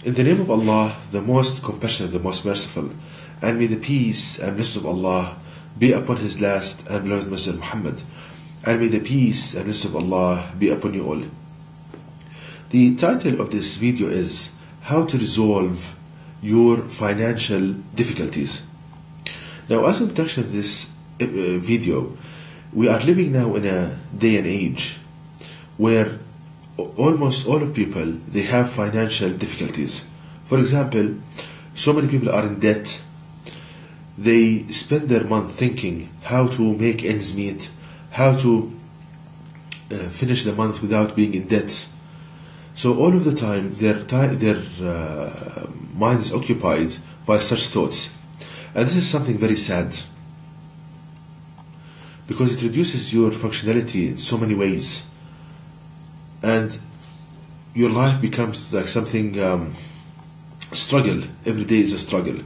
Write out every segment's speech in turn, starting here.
In the name of Allah, the most compassionate, the most merciful, and may the peace and blessings of Allah be upon His last and beloved Messenger Muhammad, and may the peace and blessings of Allah be upon you all. The title of this video is How to Resolve Your Financial Difficulties. Now, as an introduction to this video, we are living now in a day and age where almost all of people, they have financial difficulties. For example, so many people are in debt. They spend their month thinking how to make ends meet, how to finish the month without being in debt. So all of the time, their mind is occupied by such thoughts. And this is something very sad, because it reduces your functionality in so many ways. And your life becomes like something struggle. Every day is a struggle.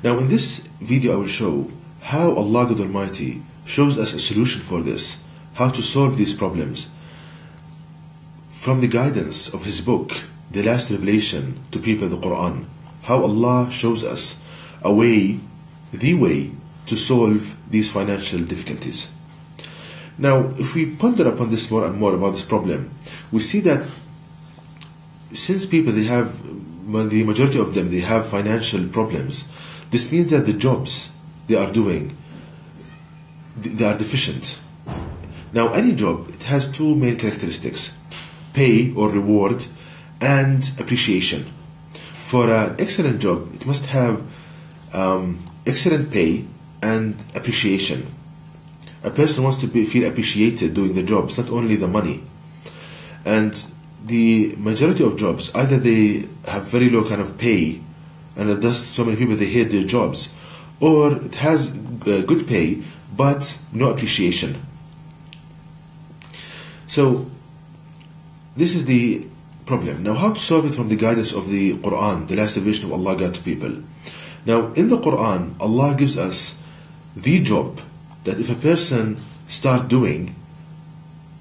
Now in this video I will show how Allah God Almighty shows us a solution for this, how to solve these problems from the guidance of His book, the last revelation to people, the Quran. How Allah shows us a way, the way to solve these financial difficulties. Now, if we ponder upon this more and more about this problem, we see that since people, they have, the majority of them, they have financial problems, this means that the jobs they are doing, they are deficient. Now, any job, it has two main characteristics: pay or reward and appreciation. For an excellent job, it must have excellent pay and appreciation. A person wants to feel appreciated doing the job. It's not only the money. And the majority of jobs, either they have very low kind of pay, and thus so many people, they hate their jobs, or it has good pay but no appreciation. So this is the problem. Now, how to solve it from the guidance of the Quran, the last revelation of Allah God to people. Now in the Quran, Allah gives us the job that if a person start doing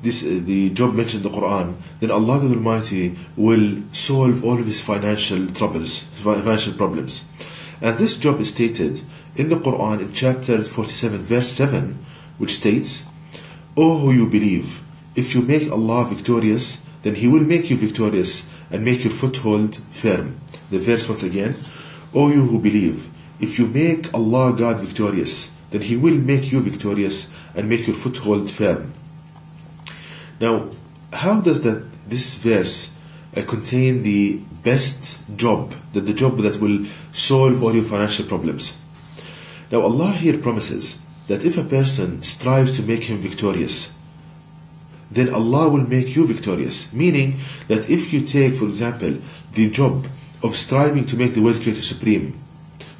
this, the job mentioned in the Quran, then Allah God Almighty will solve all of his financial troubles, financial problems. And this job is stated in the Quran in chapter 47 verse 7, which states, "O who you believe, if you make Allah victorious, then He will make you victorious and make your foothold firm." The verse once again, "O you who believe, if you make Allah God victorious, then He will make you victorious and make your foothold firm." Now, how does this verse contain the best job, the job that will solve all your financial problems? Now, Allah here promises that if a person strives to make him victorious, then Allah will make you victorious. Meaning that if you take, for example, the job of striving to make the world creator supreme,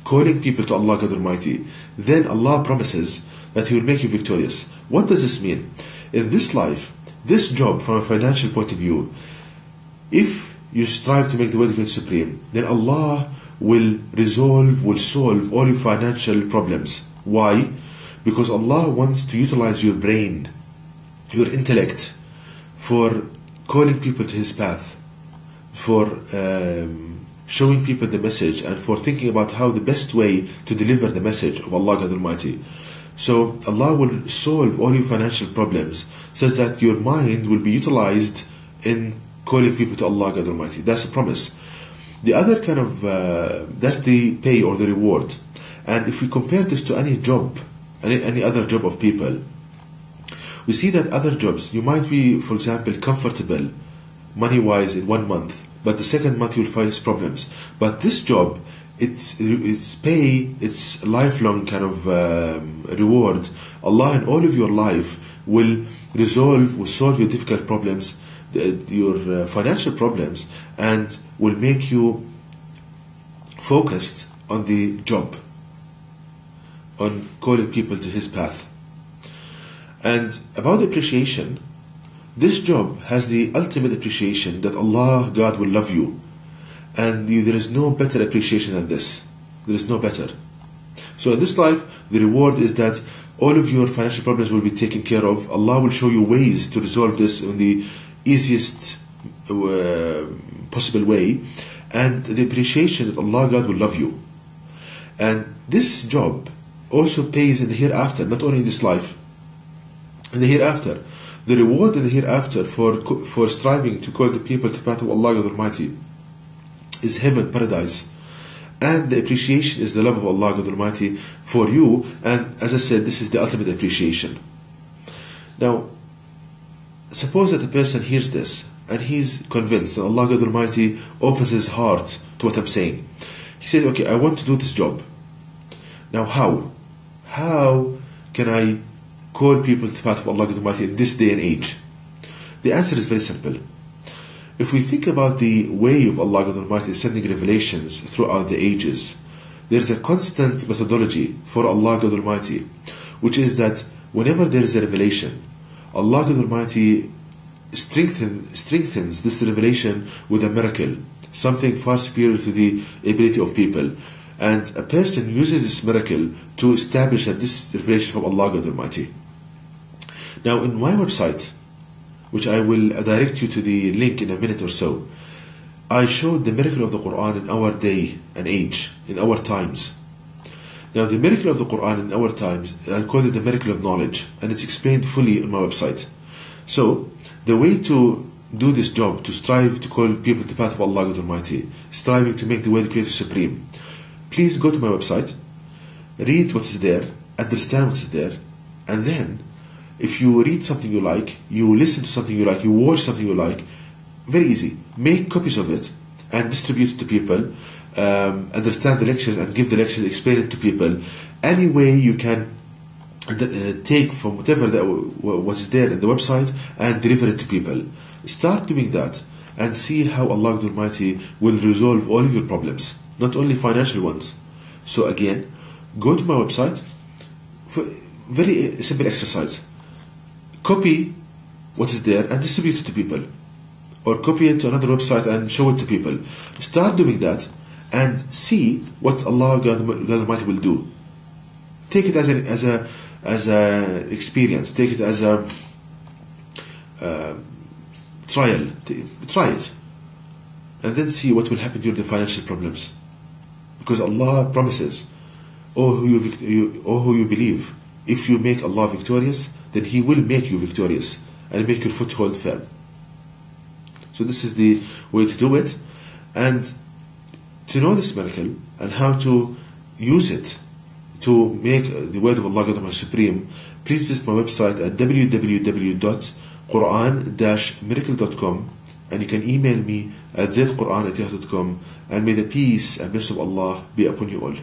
calling people to Allah God Almighty, then Allah promises that He will make you victorious. What does this mean? In this life, this job from a financial point of view, if you strive to make the world creator supreme, then Allah will solve all your financial problems. Why? Because Allah wants to utilize your brain, your intellect, for calling people to His path, for showing people the message, and for thinking about how the best way to deliver the message of Allah God Almighty. So Allah will solve all your financial problems such that your mind will be utilized in calling people to Allah God Almighty. That's a promise. The other kind of, that's the pay or the reward. And if we compare this to any job, any other job of people, we see that other jobs, you might be, for example, comfortable money-wise in 1 month, but the second month you'll face problems. But this job, it's pay, it's lifelong kind of reward. Allah in all of your life will solve your difficult problems, your financial problems, and will make you focused on the job, on calling people to His path. And about appreciation, this job has the ultimate appreciation, that Allah, God, will love you. And there is no better appreciation than this. There is no better. So in this life, the reward is that all of your financial problems will be taken care of. Allah will show you ways to resolve this in the easiest possible way. and the appreciation that Allah God will love you. And this job also pays in the hereafter, not only in this life, in the hereafter. The reward in the hereafter for striving to call the people to the path of Allah God Almighty is heaven, paradise. And the appreciation is the love of Allah God Almighty for you. And as I said, this is the ultimate appreciation. Now, suppose that a person hears this and he's convinced that Allah God Almighty opens his heart to what I'm saying. He said, okay, I want to do this job. Now how? How can I call people to the path of Allah God Almighty in this day and age? The answer is very simple. If we think about the way of Allah God Almighty sending revelations throughout the ages, there's a constant methodology for Allah God Almighty, which is that whenever there is a revelation, Allah God Almighty strengthens this revelation with a miracle, something far superior to the ability of people. And a person uses this miracle to establish that this is revelation from Allah God Almighty. Now in my website, which I will direct you to the link in a minute or so, I showed the miracle of the Quran in our day and age, in our times. Now the miracle of the Quran in our times, I call it the miracle of knowledge, and it's explained fully on my website. So the way to do this job, to strive to call people to the path of Allah God Almighty, striving to make the way of the Creator supreme, please go to my website, read what is there, understand what is there, and then if you read something you like, you listen to something you like, you watch something you like, very easy. Make copies of it and distribute it to people. Understand the lectures and give the lectures, explain it to people. Any way you can take from whatever what is there in the website and deliver it to people. Start doing that and see how Allah Almighty will resolve all of your problems, not only financial ones. So again, go to my website. For very simple exercise. Copy what is there and distribute it to people, or copy it to another website and show it to people. Start doing that and see what Allah God Almighty will do. Take it as a experience. Take it as a trial. Try it, and then see what will happen during the financial problems. Because Allah promises, "Oh, who you believe, if you make Allah victorious, then He will make you victorious and make your foothold firm." So this is the way to do it. And to know this miracle and how to use it to make the word of Allah God supreme, please visit my website at www.quran-miracle.com, and you can email me at zaidquran@yahoo.com, and may the peace and blessing of Allah be upon you all.